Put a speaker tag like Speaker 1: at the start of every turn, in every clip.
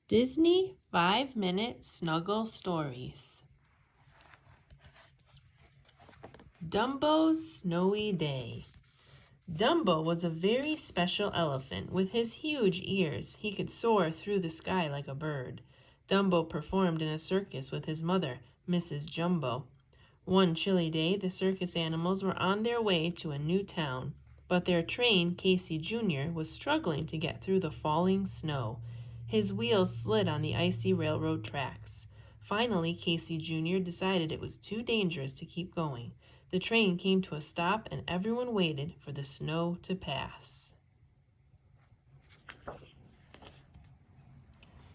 Speaker 1: Disney 5-Minute Snuggle Stories. Dumbo's Snowy Day. Dumbo was a very special elephant. With his huge ears, he could soar through the sky like a bird. Dumbo performed in a circus with his mother, Mrs. Jumbo. One chilly day, the circus animals were on their way to a new town, but their train, Casey Jr., was struggling to get through the falling snow. His wheels slid on the icy railroad tracks. Finally, Casey Jr. decided it was too dangerous to keep going. The train came to a stop and everyone waited for the snow to pass.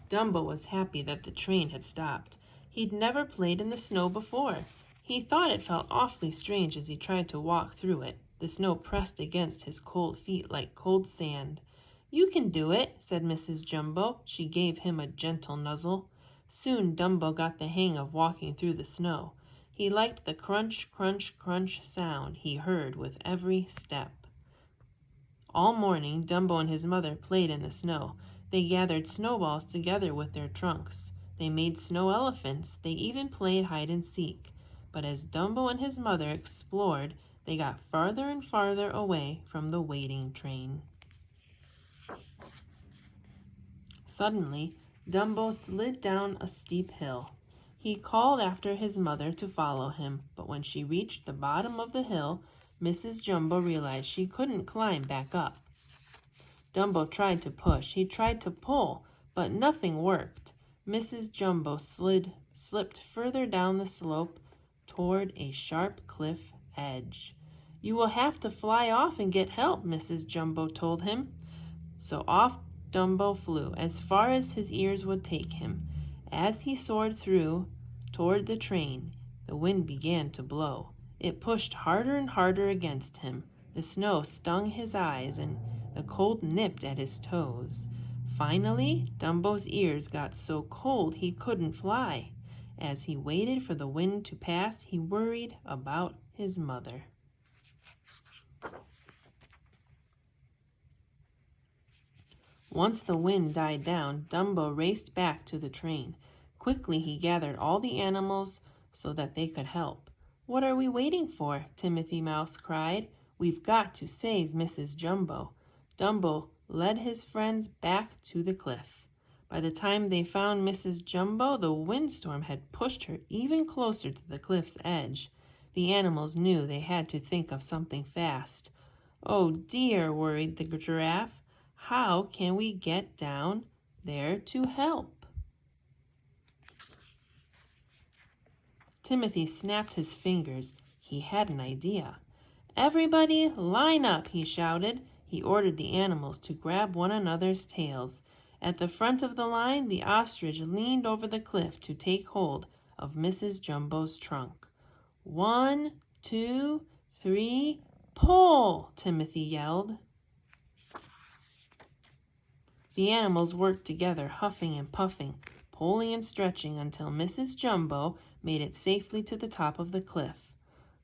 Speaker 1: Dumbo was happy that the train had stopped. He'd never played in the snow before. He thought it felt awfully strange as he tried to walk through it. The snow pressed against his cold feet like cold sand. "You can do it," said Mrs. Jumbo. She gave him a gentle nuzzle. Soon Dumbo got the hang of walking through the snow. He liked the crunch, crunch, crunch sound he heard with every step. All morning, Dumbo and his mother played in the snow. They gathered snowballs together with their trunks. They made snow elephants. They even played hide and seek. But as Dumbo and his mother explored, they got farther and farther away from the waiting train. Suddenly, Dumbo slid down a steep hill. He called after his mother to follow him, but when she reached the bottom of the hill, Mrs. Jumbo realized she couldn't climb back up. Dumbo tried to push, he tried to pull, but nothing worked. Mrs. Jumbo slipped further down the slope toward a sharp cliff edge. "You will have to fly off and get help," Mrs. Jumbo told him. So off Dumbo flew, as far as his ears would take him. As he soared through toward the train, the wind began to blow. It pushed harder and harder against him. The snow stung his eyes and the cold nipped at his toes. Finally, Dumbo's ears got so cold he couldn't fly. As he waited for the wind to pass, he worried about his mother. Once the wind died down, Dumbo raced back to the train. Quickly he gathered all the animals so that they could help. "What are we waiting for?" Timothy Mouse cried. "We've got to save Mrs. Jumbo." Dumbo led his friends back to the cliff. By the time they found Mrs. Jumbo, the windstorm had pushed her even closer to the cliff's edge. The animals knew they had to think of something fast. "Oh dear," worried the giraffe. "How can we get down there to help?" Timothy snapped his fingers. He had an idea. "Everybody line up," he shouted. He ordered the animals to grab one another's tails. At the front of the line, the ostrich leaned over the cliff to take hold of Mrs. Jumbo's trunk. "1, 2, 3, pull!" Timothy yelled. The animals worked together, huffing and puffing, pulling and stretching until Mrs. Jumbo made it safely to the top of the cliff.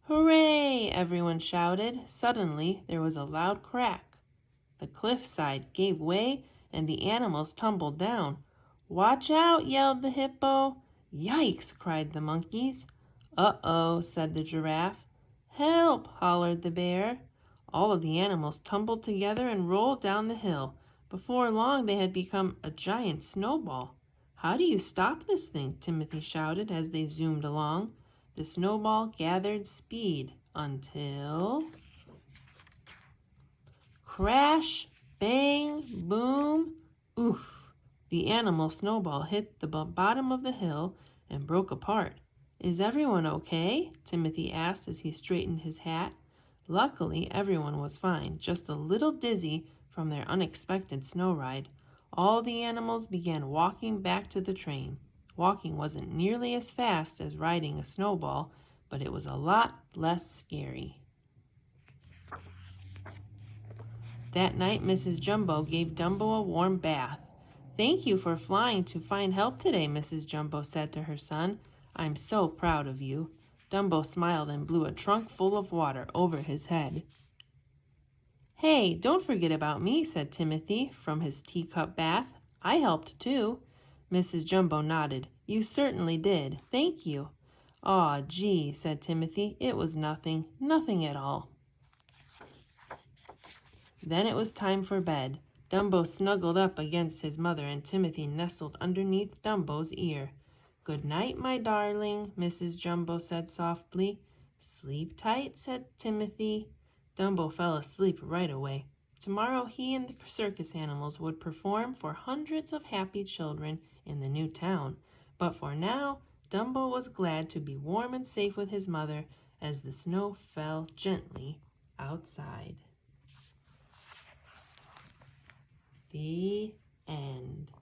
Speaker 1: "Hooray!" everyone shouted. Suddenly, there was a loud crack. The cliffside gave way and the animals tumbled down. "Watch out!" yelled the hippo. "Yikes!" cried the monkeys. "Uh-oh!" said the giraffe. "Help!" hollered the bear. All of the animals tumbled together and rolled down the hill. Before long, they had become a giant snowball. "How do you stop this thing?" Timothy shouted as they zoomed along. The snowball gathered speed until... Crash! Bang! Boom! Oof! The animal snowball hit the bottom of the hill and broke apart. "Is everyone okay?" Timothy asked as he straightened his hat. Luckily, everyone was fine, just a little dizzy from their unexpected snow ride. All the animals began walking back to the train. Walking wasn't nearly as fast as riding a snowball, but it was a lot less scary. That night, Mrs. Jumbo gave Dumbo a warm bath. "Thank you for flying to find help today," Mrs. Jumbo said to her son. "I'm so proud of you." Dumbo smiled and blew a trunk full of water over his head. "Hey, don't forget about me," said Timothy from his teacup bath. "I helped too." Mrs. Jumbo nodded. You certainly did. Thank you. Aw, gee, said Timothy. It was nothing. Nothing at all. Then it was time for bed. Dumbo snuggled up against his mother, and Timothy nestled underneath Dumbo's ear. Good night, my darling, Mrs. Jumbo said softly. Sleep tight, said Timothy. Dumbo fell asleep right away. Tomorrow he and the circus animals would perform for hundreds of happy children in the new town. But for now, Dumbo was glad to be warm and safe with his mother as the snow fell gently outside. The end.